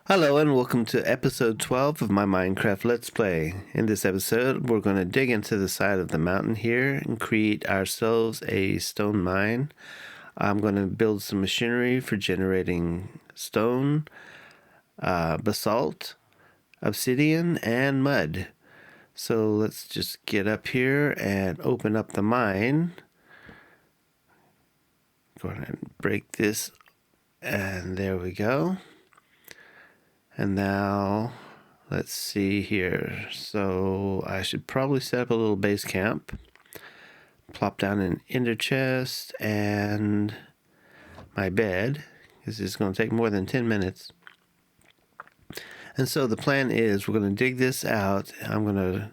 Hello and welcome to episode 12 of my Minecraft Let's Play. In this episode, we're going to dig into the side of the mountain here and create ourselves a stone mine. I'm going to build some machinery for generating stone, basalt, obsidian, and mud. So let's just get up here and open up the mine. Go ahead and break this, and there we go. And now, let's see here. So I should probably set up a little base camp. Plop down an ender chest and my bed. This is going to take more than 10 minutes. And so the plan is we're going to dig this out. I'm going to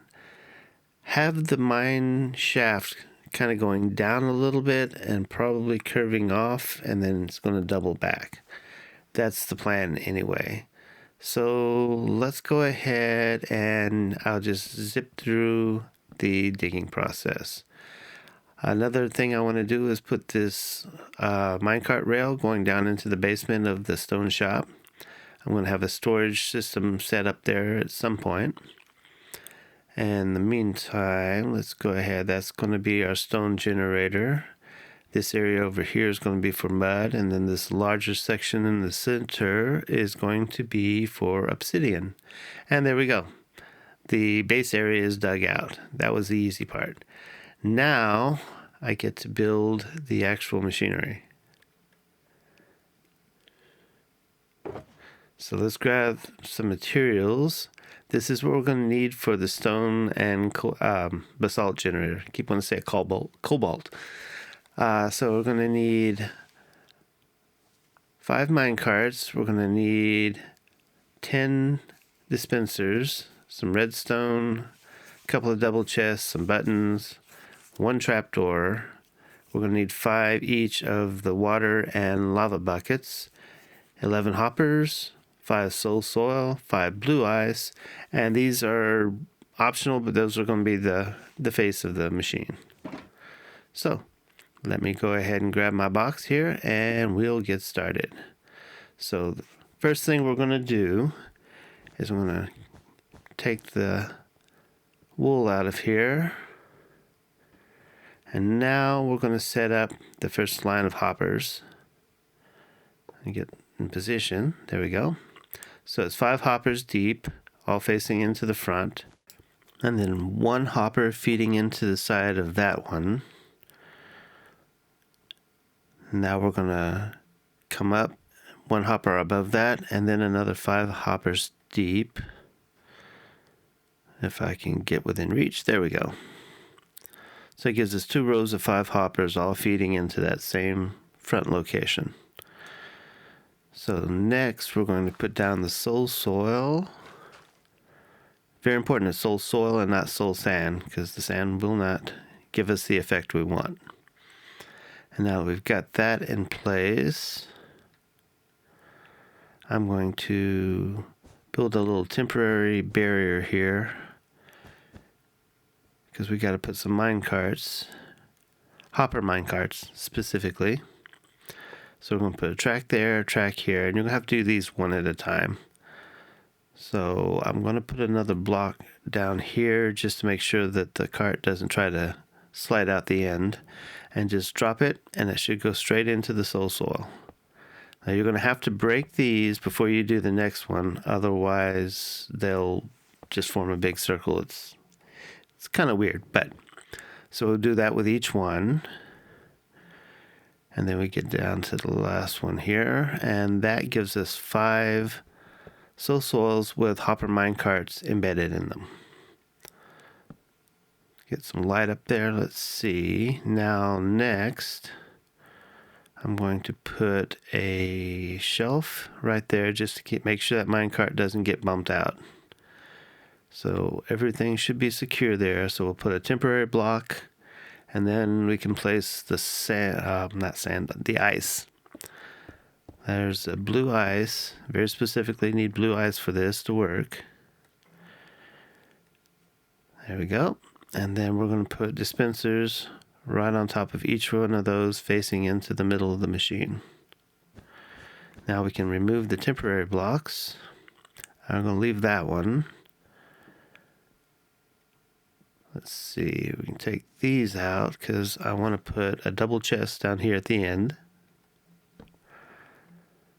have the mine shaft kind of going down a little bit and probably curving off, and then it's going to double back. That's the plan anyway. So let's go ahead and I'll just zip through the digging process. Another thing I want to do is put this minecart rail going down into the basement of the stone shop. I'm going to have a storage system set up there at some point. And in the meantime, let's go ahead. That's going to be our stone generator. This area over here is going to be for mud, and then this larger section in the center is going to be for obsidian. And there we go. The base area is dug out. That was the easy part. Now I get to build the actual machinery. So let's grab some materials. This is what we're going to need for the stone and basalt generator. I keep wanting to say cobalt. So we're going to need 5 minecarts. We're going to need 10 dispensers, some redstone, a couple of double chests, some buttons, 1 trapdoor. We're going to need 5 each of the water and lava buckets, 11 hoppers, 5 soul soil, 5 blue ice, and these are optional, but those are going to be the face of the machine. So let me go ahead and grab my box here and we'll get started. So the first thing we're going to do is I'm going to take the wool out of here. And now we're going to set up the first line of hoppers and get in position. There we go. So it's 5 hoppers deep, all facing into the front. And then 1 hopper feeding into the side of that one. Now we're going to come up 1 hopper above that, and then another 5 hoppers deep. If I can get within reach, there we go. So it gives us 2 rows of 5 hoppers all feeding into that same front location. So next we're going to put down the soul soil. Very important, it's soul soil and not soul sand, because the sand will not give us the effect we want. And now we've got that in place, I'm going to build a little temporary barrier here because we got to put some minecarts, hopper minecarts specifically. So we're going to put a track there, a track here, and you're going to have to do these one at a time. So I'm going to put another block down here just to make sure that the cart doesn't try to slide out the end, and just drop it, and it should go straight into the soul soil. Now you're going to have to break these before you do the next one, otherwise they'll just form a big circle. It's kind of weird, but so we'll do that with each one. And then we get down to the last one here, and that gives us 5 soul soils with hopper minecarts embedded in them. Get some light up there. Let's see. Now next, I'm going to put a shelf right there just to make sure that minecart doesn't get bumped out. So everything should be secure there. So we'll put a temporary block, and then we can place the the ice. There's a blue ice. Very specifically need blue ice for this to work. There we go. And then we're going to put dispensers right on top of each one of those facing into the middle of the machine. Now we can remove the temporary blocks. I'm going to leave that one. Let's see, we can take these out because I want to put a double chest down here at the end.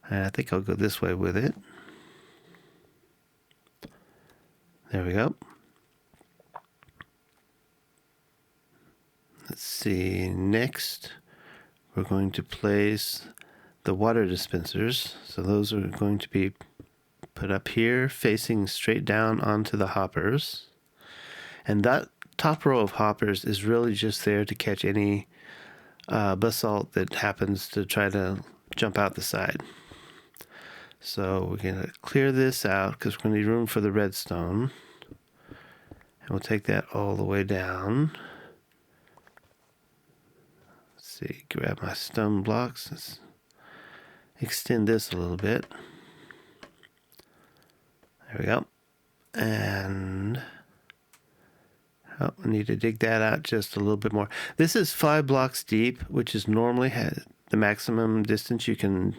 And I think I'll go this way with it. There we go. Let's see, next we're going to place the water dispensers. So those are going to be put up here facing straight down onto the hoppers. And that top row of hoppers is really just there to catch any basalt that happens to try to jump out the side. So we're going to clear this out because we're going to need room for the redstone. And we'll take that all the way down. Let's see, grab my stone blocks. Let's extend this a little bit. There we go. And I need to dig that out just a little bit more. This is 5 blocks deep, which is normally the maximum distance you can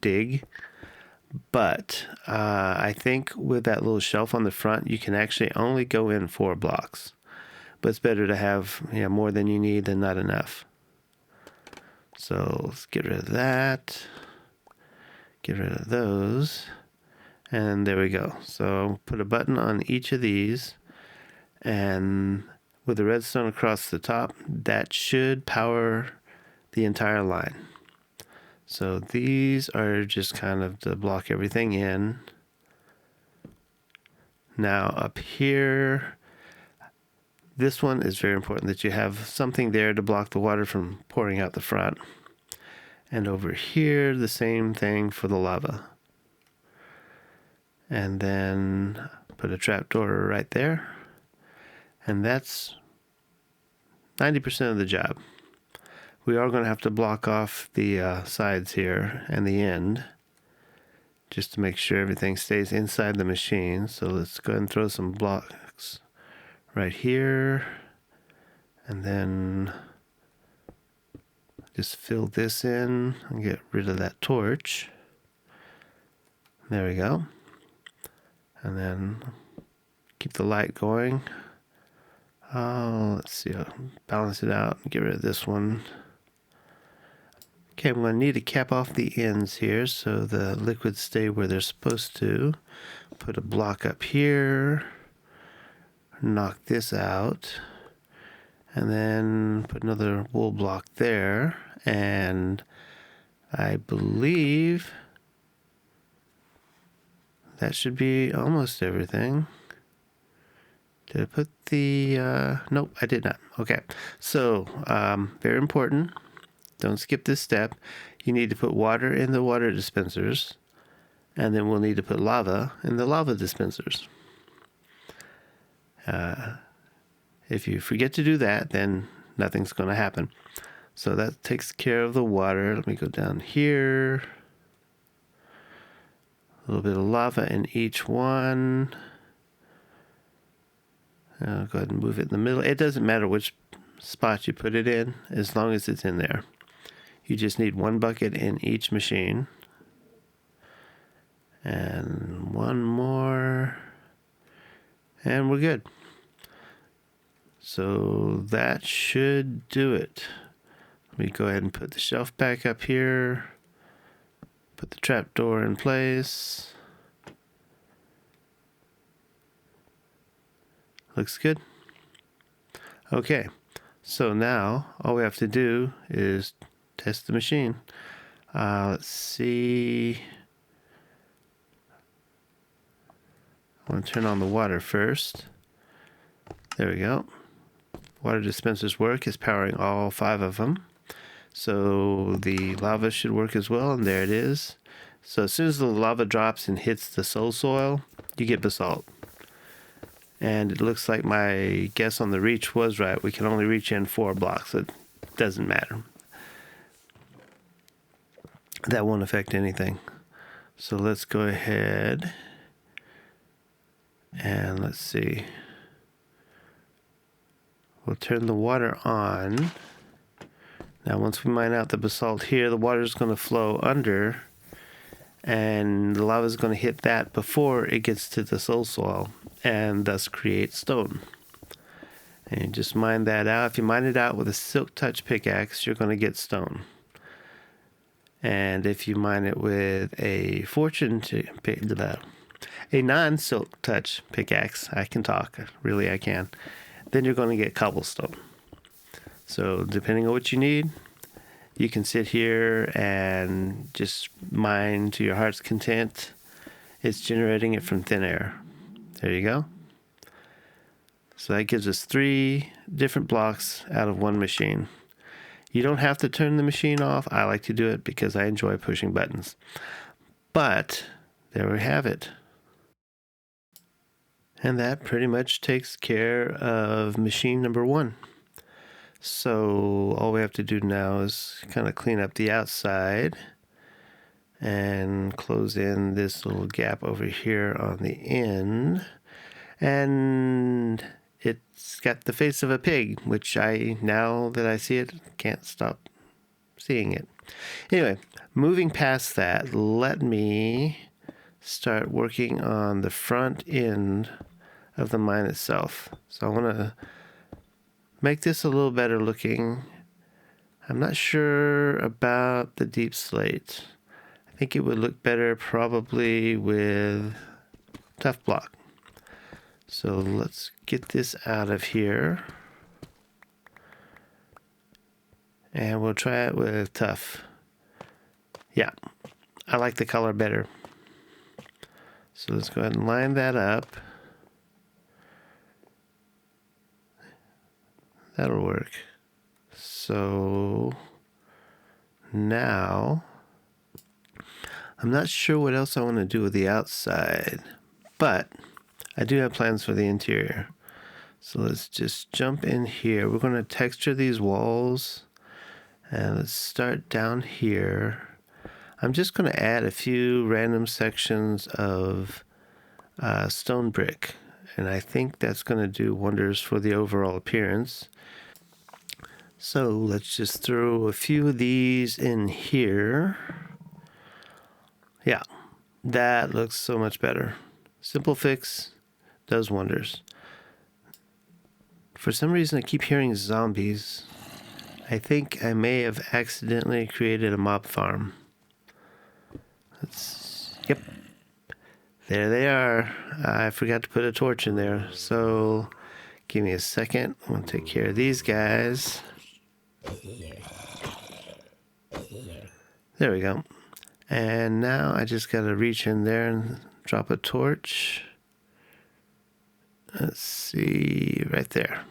dig. But I think with that little shelf on the front, you can actually only go in 4 blocks. But it's better to have more than you need than not enough. So let's get rid of that. Get rid of those. And there we go. So put a button on each of these. And with the redstone across the top, that should power the entire line. So these are just kind of to block everything in. Now up here, this one is very important that you have something there to block the water from pouring out the front. And over here, the same thing for the lava. And then put a trapdoor right there. And that's 90% of the job. We are going to have to block off the sides here and the end just to make sure everything stays inside the machine. So let's go ahead and throw some blocks right here. And then just fill this in and get rid of that torch. There we go. And then keep the light going. Let's see, I'll balance it out and get rid of this one. Okay, I'm going to need to cap off the ends here so the liquids stay where they're supposed to. Put a block up here. Knock this out. And then put another wool block there. And I believe that should be almost everything. Did I put the... nope, I did not. Okay, so very important. Don't skip this step. You need to put water in the water dispensers, and then we'll need to put lava in the lava dispensers. If you forget to do that, then nothing's going to happen. So that takes care of the water. Let me go down here. A little bit of lava in each one. I'll go ahead and move it in the middle. It doesn't matter which spot you put it in, as long as it's in there. You just need 1 bucket in each machine. And one more. And we're good. So that should do it. Let me go ahead and put the shelf back up here. Put the trapdoor in place. Looks good. Okay, so now all we have to do is test the machine. Let's see. I want to turn on the water first. There we go. Water dispensers work. It's powering all 5 of them. So the lava should work as well, and there it is. So as soon as the lava drops and hits the soul soil, you get basalt. And it looks like my guess on the reach was right. We can only reach in 4 blocks. It doesn't matter. That won't affect anything. So let's go ahead and let's see. We'll turn the water on. Now once we mine out the basalt here, the water is going to flow under and the lava is going to hit that before it gets to the soul and thus create stone. And you just mine that out. If you mine it out with a Silk Touch pickaxe, you're going to get stone. And if you mine it with a a non-Silk Touch pickaxe, I can talk, really I can, then you're going to get cobblestone. So depending on what you need, you can sit here and just mine to your heart's content. It's generating it from thin air. There you go. So that gives us 3 different blocks out of one machine. You don't have to turn the machine off. I like to do it because I enjoy pushing buttons. But there we have it. And that pretty much takes care of machine number 1. So all we have to do now is kind of clean up the outside and close in this little gap over here on the end. And it's got the face of a pig, which now that I see it, can't stop seeing it. Anyway, moving past that, let me start working on the front end of the mine itself. So I want to make this a little better looking. I'm not sure about the deep slate. I think it would look better probably with tough block. So let's get this out of here. And we'll try it with tough. Yeah, I like the color better. So let's go ahead and line that up. That'll work. So now I'm not sure what else I want to do with the outside, but I do have plans for the interior. So let's just jump in here. We're going to texture these walls, and let's start down here. I'm just going to add a few random sections of stone brick, and I think that's going to do wonders for the overall appearance. So let's just throw a few of these in here. Yeah, that looks so much better. Simple fix does wonders. For some reason I keep hearing zombies. I think I may have accidentally created a mob farm. Yep. There they are. I forgot to put a torch in there. So give me a second. I'm going to take care of these guys. There we go. And now I just got to reach in there and drop a torch. Let's see, right there.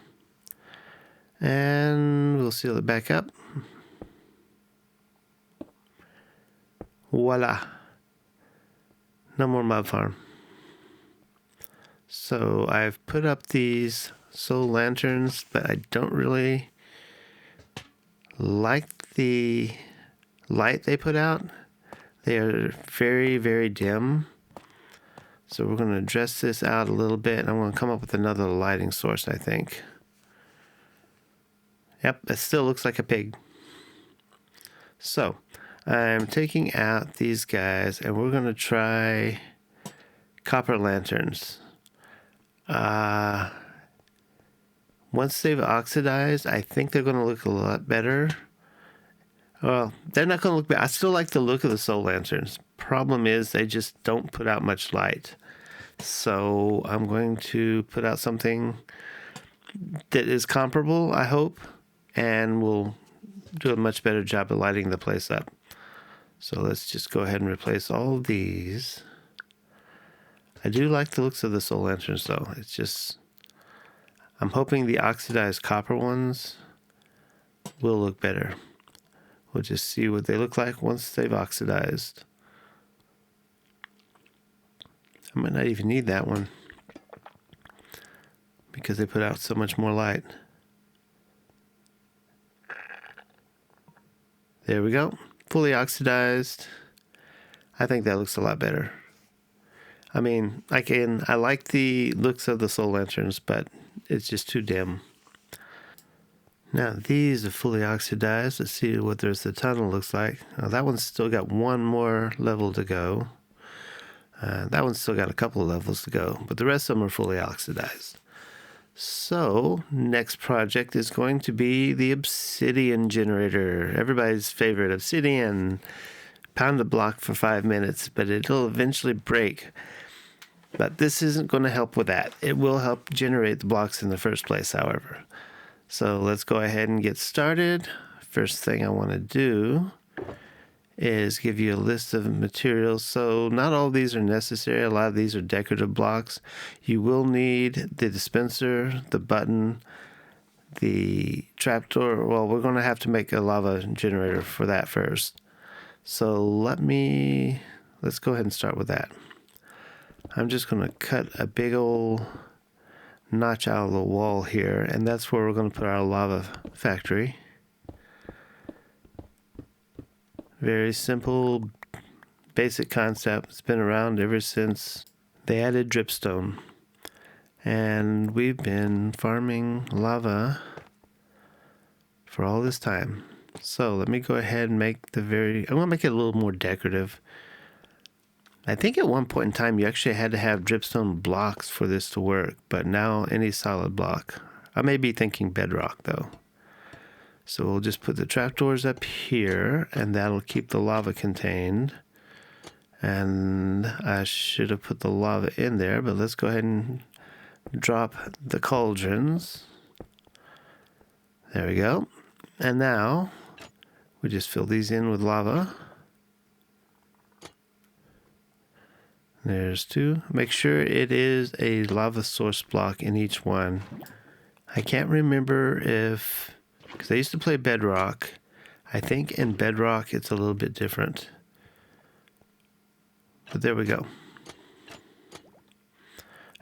And we'll seal it back up. Voila. No more mob farm. So I've put up these soul lanterns, but I don't really like the light they put out. They are very, very dim. So we're going to dress this out a little bit, and I'm going to come up with another lighting source, I think. Yep, it still looks like a pig. So I'm taking out these guys, and we're going to try copper lanterns. Once they've oxidized, I think they're going to look a lot better. Well, they're not going to look bad. I still like the look of the soul lanterns. Problem is, they just don't put out much light. So I'm going to put out something that is comparable, I hope, and will do a much better job of lighting the place up. So let's just go ahead and replace all of these. I do like the looks of the soul lanterns, though. It's just, I'm hoping the oxidized copper ones will look better. We'll just see what they look like once they've oxidized. I might not even need that one because they put out so much more light. There we go. Fully oxidized. I think that looks a lot better. I mean, I like the looks of the soul lanterns, but it's just too dim. Now these are fully oxidized. Let's see what the tunnel looks like. That one's still got one more level to go. That one's still got a couple of levels to go, but the rest of them are fully oxidized. So next project is going to be the obsidian generator. Everybody's favorite obsidian. Pound a block for 5 minutes, but it'll eventually break. But this isn't going to help with that. It will help generate the blocks in the first place, however. So let's go ahead and get started. First thing I want to do is give you a list of materials. So not all of these are necessary. A lot of these are decorative blocks. You will need the dispenser, the button, the trapdoor. Well, we're going to have to make a lava generator for that first. So let's go ahead and start with that. I'm just going to cut a big old notch out of the wall here, and that's where we're going to put our lava factory. Very simple, basic concept. It's been around ever since they added dripstone. And we've been farming lava for all this time. So let me go ahead and make I'm going to make it a little more decorative. I think at one point in time you actually had to have dripstone blocks for this to work, but now any solid block. I may be thinking bedrock though. So we'll just put the trapdoors up here, and that'll keep the lava contained. And I should have put the lava in there, but let's go ahead and drop the cauldrons. There we go. And now we just fill these in with lava. There's 2. Make sure it is a lava source block in each one. I can't remember because I used to play Bedrock. I think in Bedrock it's a little bit different. But there we go.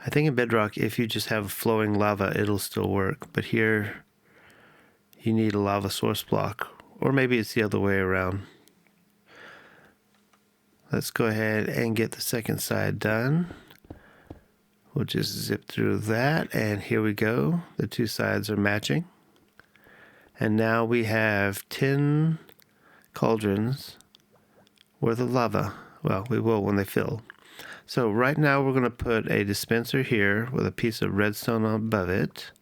I think in Bedrock, if you just have flowing lava, it'll still work. But here, you need a lava source block. Or maybe it's the other way around. Let's go ahead and get the second side done. We'll just zip through that, and here we go. The 2 sides are matching. And now we have 10 cauldrons worth of lava. Well, we will when they fill. So right now we're going to put a dispenser here with a piece of redstone above it.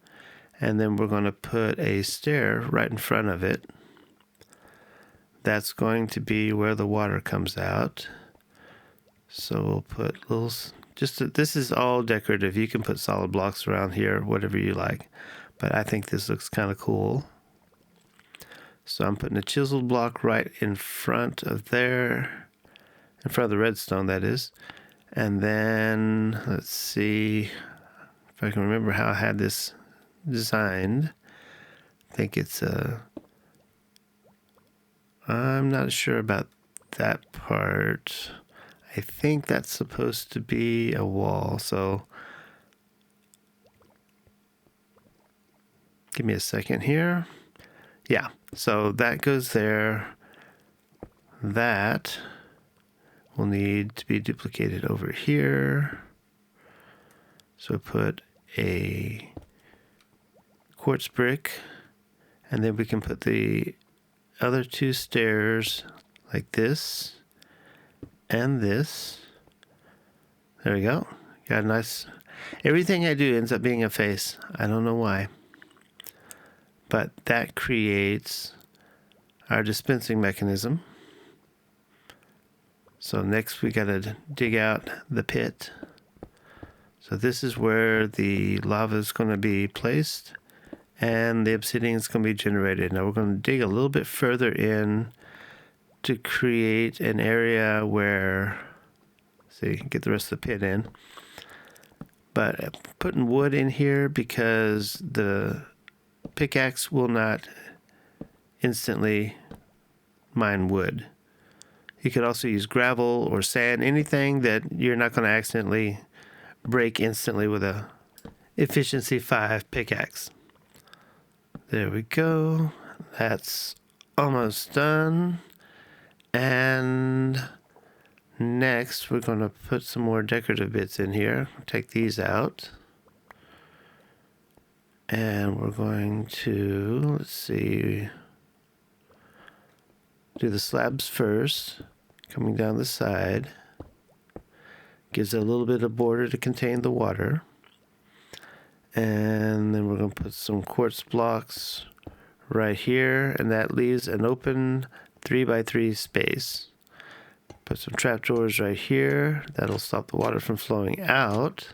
And then we're going to put a stair right in front of it. That's going to be where the water comes out. So we'll put this is all decorative. You can put solid blocks around here, whatever you like. But I think this looks kind of cool. So I'm putting a chiseled block right in front of there. In front of the redstone, that is. And then, let's see if I can remember how I had this designed. I think I'm not sure about that part. I think that's supposed to be a wall, so give me a second here. Yeah, so that goes there. That will need to be duplicated over here. So put a quartz brick, and then we can put the other 2 stairs like this and this. There we go. Got a nice... Everything I do ends up being a face. I don't know why. But that creates our dispensing mechanism. So next we gotta dig out the pit. So this is where the lava is going to be placed, and the obsidian is going to be generated. Now we're going to dig a little bit further in to create an area where, see, get the rest of the pit in. But I'm putting wood in here because the pickaxe will not instantly mine wood. You could also use gravel or sand, anything that you're not going to accidentally break instantly with a efficiency 5 pickaxe. There we go. That's almost done. And next we're going to put some more decorative bits in here. Take these out. And we're going to, let's see, do the slabs first, coming down the side. Gives it a little bit of border to contain the water. And then we're going to put some quartz blocks right here, and that leaves an open 3x3 space. Put some trapdoors right here. That'll stop the water from flowing out.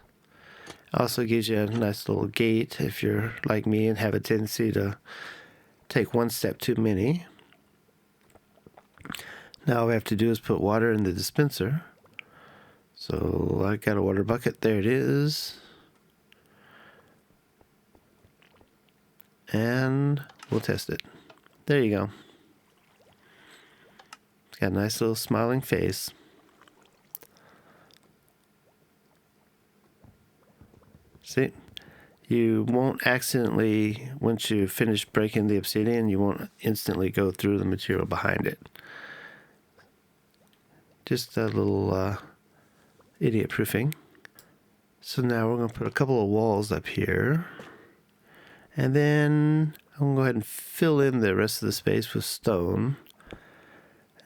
Also gives you a nice little gate if you're like me and have a tendency to take one step too many. Now all we have to do is put water in the dispenser. So I got a water bucket. There it is. And we'll test it. There you go. It's got a nice little smiling face. See? You won't accidentally, once you finish breaking the obsidian, you won't instantly go through the material behind it. Just a little idiot proofing. So now we're going to put a couple of walls up here. And then I'm going to go ahead and fill in the rest of the space with stone.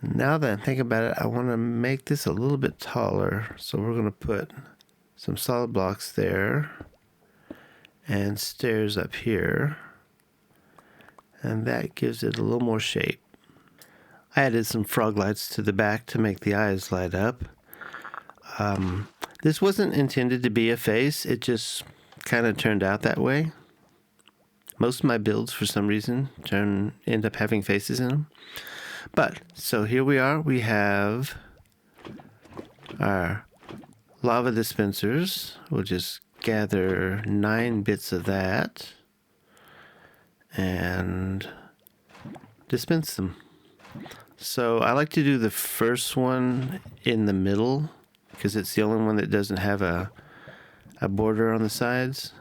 And now that I think about it, I want to make this a little bit taller. So we're going to put some solid blocks there and stairs up here. And that gives it a little more shape. I added some frog lights to the back to make the eyes light up. This wasn't intended to be a face. It just kind of turned out that way. Most of my builds, for some reason, end up having faces in them. But, so here we are. We have our lava dispensers. We'll just gather 9 bits of that and dispense them. So I like to do the first one in the middle because it's the only one that doesn't have a border on the sides.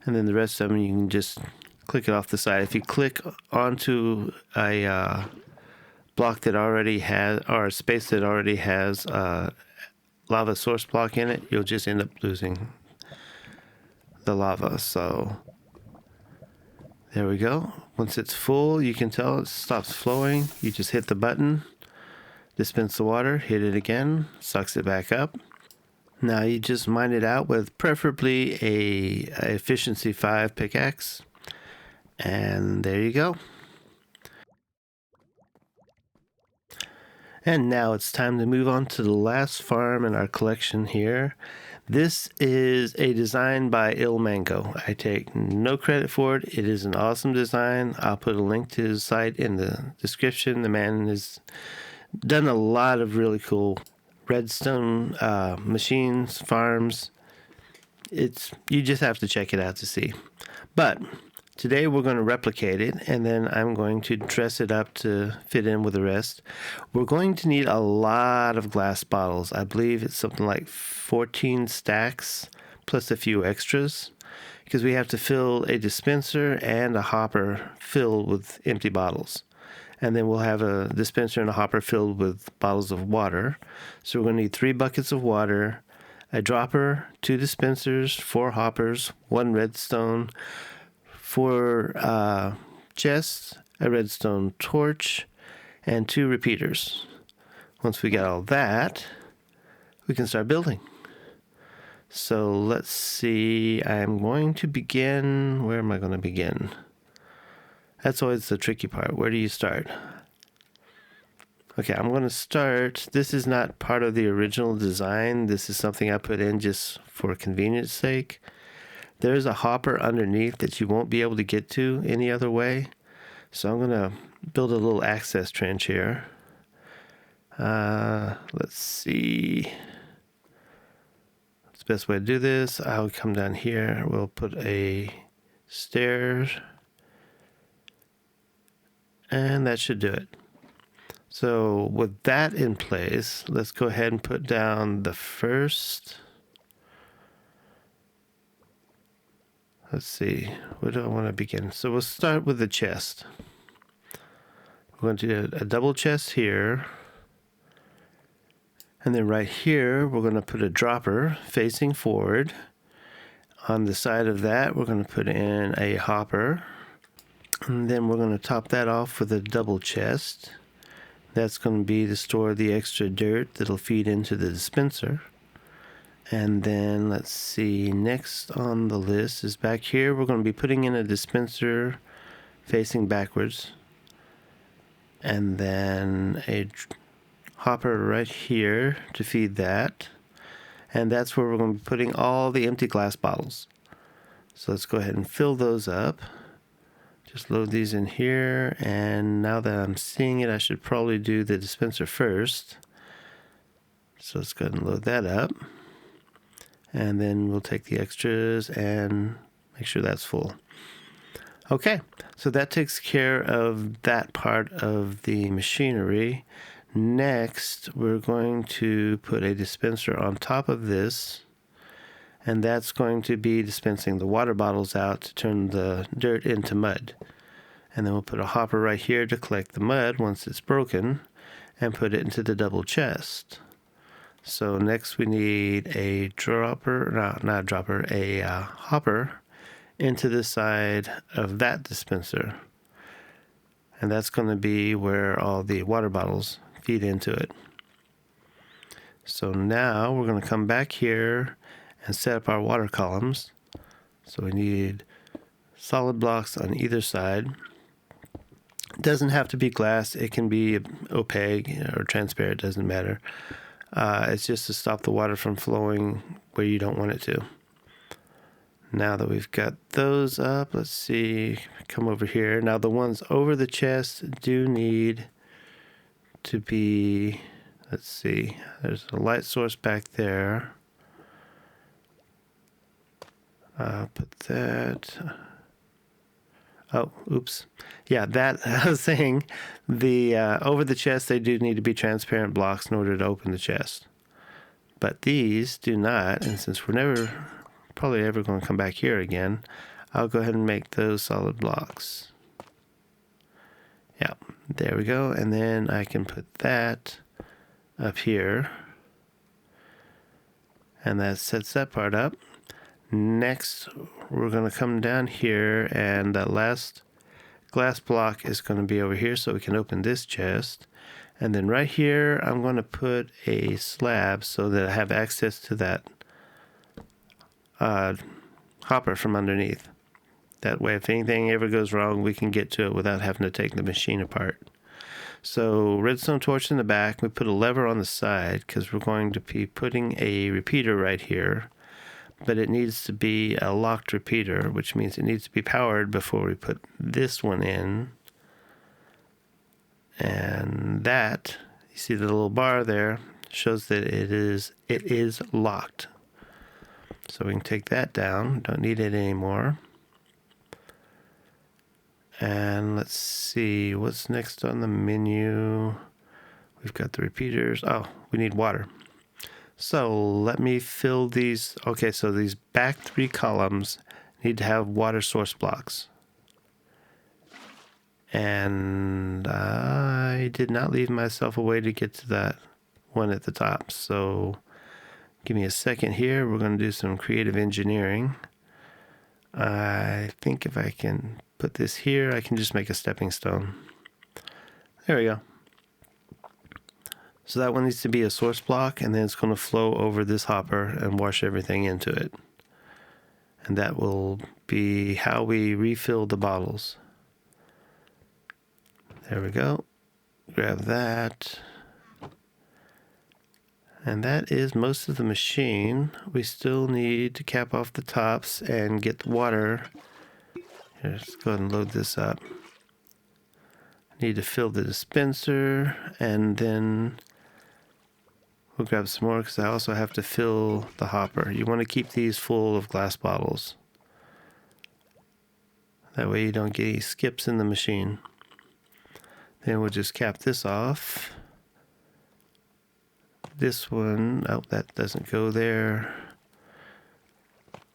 And then the rest of them, you can just click it off the side. If you click onto a block that already has, or a space that already has a lava source block in it, you'll just end up losing the lava. So there we go. Once it's full, you can tell it stops flowing. You just hit the button, dispense the water, hit it again, sucks it back up. Now you just mine it out with preferably a efficiency 5 pickaxe. And there you go. And now it's time to move on to the last farm in our collection here. This is a design by Ilmango. I take no credit for it. It is an awesome design. I'll put a link to his site in the description. The man has done a lot of really cool redstone machines, farms. You just have to check it out to see. But today we're going to replicate it, and then I'm going to dress it up to fit in with the rest. We're going to need a lot of glass bottles. I believe it's something like 14 stacks plus a few extras, because we have to fill a dispenser and a hopper filled with empty bottles. And then we'll have a dispenser and a hopper filled with bottles of water. So we're going to need 3 buckets of water, a dropper, 2 dispensers, 4 hoppers, 1 redstone, 4 chests, a redstone torch, and 2 repeaters. Once we got all that, we can start building. So let's see. I'm going to begin. Where am I going to begin? That's always the tricky part. Where do you start? Okay, I'm going to start. This is not part of the original design. This is something I put in just for convenience sake. There's a hopper underneath that you won't be able to get to any other way. So I'm going to build a little access trench here. Let's see. What's the best way to do this? I'll come down here. We'll put a stairs. And that should do it. So with that in place, let's go ahead and put down the first. Let's see, where do I want to begin? So we'll start with the chest. We're going to do a double chest here. And then right here, we're going to put a dropper facing forward. On the side of that, we're going to put in a hopper. And then we're going to top that off with a double chest. That's going to be to store the extra dirt that'll feed into the dispenser. And then let's see, next on the list is back here. We're going to be putting in a dispenser facing backwards. And then a hopper right here to feed that. And that's where we're going to be putting all the empty glass bottles. So let's go ahead and fill those up. Just load these in here, and now that I'm seeing it, I should probably do the dispenser first. So let's go ahead and load that up. And then we'll take the extras and make sure that's full. Okay, so that takes care of that part of the machinery. Next, we're going to put a dispenser on top of this, and that's going to be dispensing the water bottles out to turn the dirt into mud. And then we'll put a hopper right here to collect the mud once it's broken and put it into the double chest. So next we need a hopper into the side of that dispenser. And that's going to be where all the water bottles feed into it. So now we're going to come back here and set up our water columns. So we need solid blocks on either side. It doesn't have to be glass. It can be opaque or transparent. It doesn't matter. It's just to stop the water from flowing where you don't want it to. Now that we've got those up, let's see, come over here. Now the ones over the chest do need to be, let's see, there's a light source back there. Put that. Oh, oops. Yeah, that I was saying the over the chest, they do need to be transparent blocks in order to open the chest. But these do not, and since we're probably ever going to come back here again, I'll go ahead and make those solid blocks. Yeah, there we go. And then I can put that up here. And that sets that part up. Next, we're going to come down here, and that last glass block is going to be over here so we can open this chest. And then right here, I'm going to put a slab so that I have access to that hopper from underneath. That way, if anything ever goes wrong, we can get to it without having to take the machine apart. So redstone torch in the back. We put a lever on the side because we're going to be putting a repeater right here. But it needs to be a locked repeater, which means it needs to be powered before we put this one in. And that, you see the little bar there, shows that it is locked. So we can take that down. Don't need it anymore. And let's see, what's next on the menu? We've got the repeaters. Oh, we need water. So let me fill these. Okay, so these back 3 columns need to have water source blocks. And I did not leave myself a way to get to that one at the top. So give me a second here. We're going to do some creative engineering. I think if I can put this here, I can just make a stepping stone. There we go. So that one needs to be a source block, and then it's going to flow over this hopper and wash everything into it. And that will be how we refill the bottles. There we go. Grab that. And that is most of the machine. We still need to cap off the tops and get the water. Here, let's go ahead and load this up. Need to fill the dispenser, and then we'll grab some more because I also have to fill the hopper. You want to keep these full of glass bottles. That way you don't get any skips in the machine. Then we'll just cap this off. This one, oh, that doesn't go there.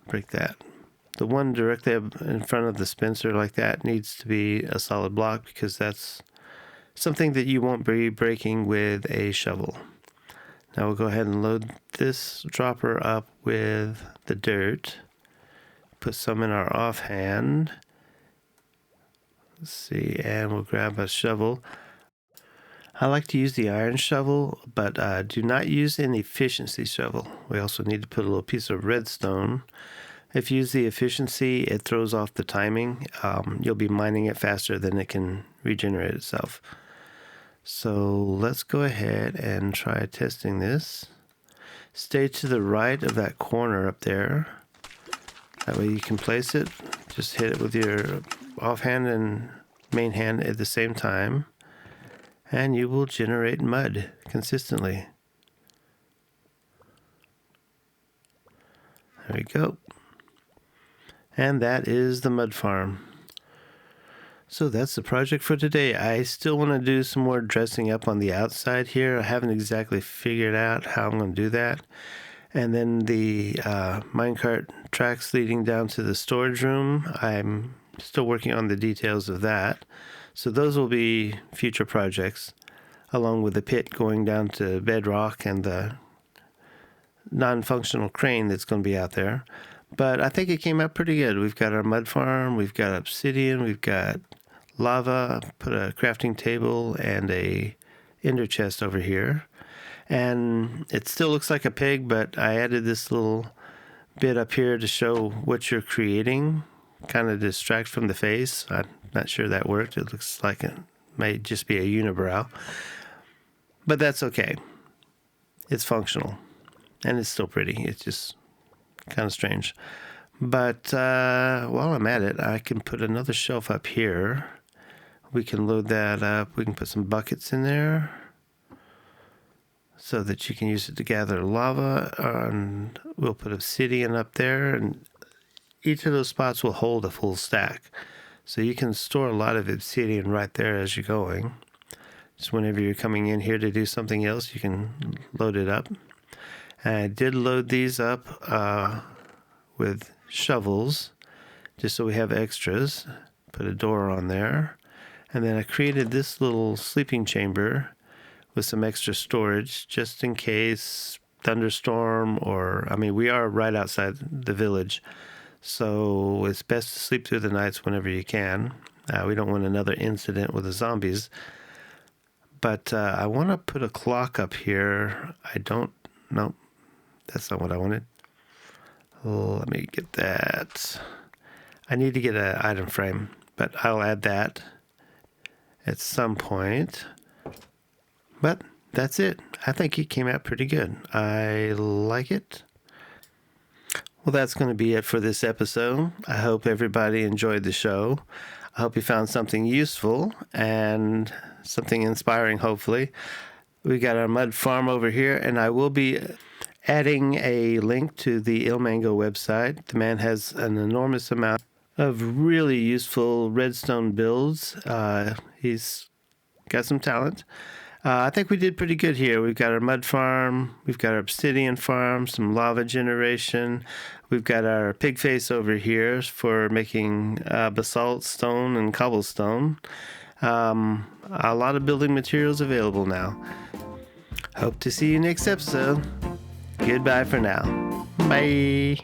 Break that. The one directly in front of the dispenser like that needs to be a solid block because that's something that you won't be breaking with a shovel. Now we'll go ahead and load this dropper up with the dirt. put some in our offhand. Let's see, and we'll grab a shovel. I like to use the iron shovel, but do not use an efficiency shovel. We also need to put a little piece of redstone. If you use the efficiency, it throws off the timing. You'll be mining it faster than it can regenerate itself. So let's go ahead and try testing this. Stay to the right of that corner up there. That way you can place it. Just hit it with your offhand and main hand at the same time, and you will generate mud consistently. There we go. And that is the mud farm. So that's the project for today. I still want to do some more dressing up on the outside here. I haven't exactly figured out how I'm going to do that. And then the minecart tracks leading down to the storage room, I'm still working on the details of that. So those will be future projects, along with the pit going down to bedrock and the non-functional crane that's going to be out there. But I think it came out pretty good. We've got our mud farm, we've got obsidian, we've got lava, put a crafting table and a ender chest over here. And it still looks like a pig, but I added this little bit up here to show what you're creating, kind of distract from the face. I'm not sure that worked. It looks like it may just be a unibrow, but that's okay. It's functional and it's still pretty. It's just kind of strange. But while I'm at it, I can put another shelf up here. We can load that up. We can put some buckets in there so that you can use it to gather lava. And we'll put obsidian up there, and each of those spots will hold a full stack. So you can store a lot of obsidian right there as you're going. Just whenever you're coming in here to do something else, you can load it up. And I did load these up with shovels, just so we have extras. Put a door on there. And then I created this little sleeping chamber with some extra storage just in case thunderstorm we are right outside the village. So it's best to sleep through the nights whenever you can. We don't want another incident with the zombies. But I want to put a clock up here. No, that's not what I wanted. Let me get that. I need to get an item frame, but I'll add that at some point. But that's it. I think it came out pretty good. I like it. Well, that's going to be it for this episode. I hope everybody enjoyed the show. I hope you found something useful and something inspiring, hopefully. We got our mud farm over here, and I will be adding a link to the Ilmango website. The man has an enormous amount of really useful redstone builds. He's got some talent. I think we did pretty good here. We've got our mud farm, we've got our obsidian farm, some lava generation. We've got our pig face over here for making basalt stone and cobblestone. A lot of building materials available now. Hope to see you next episode. Goodbye for now. Bye.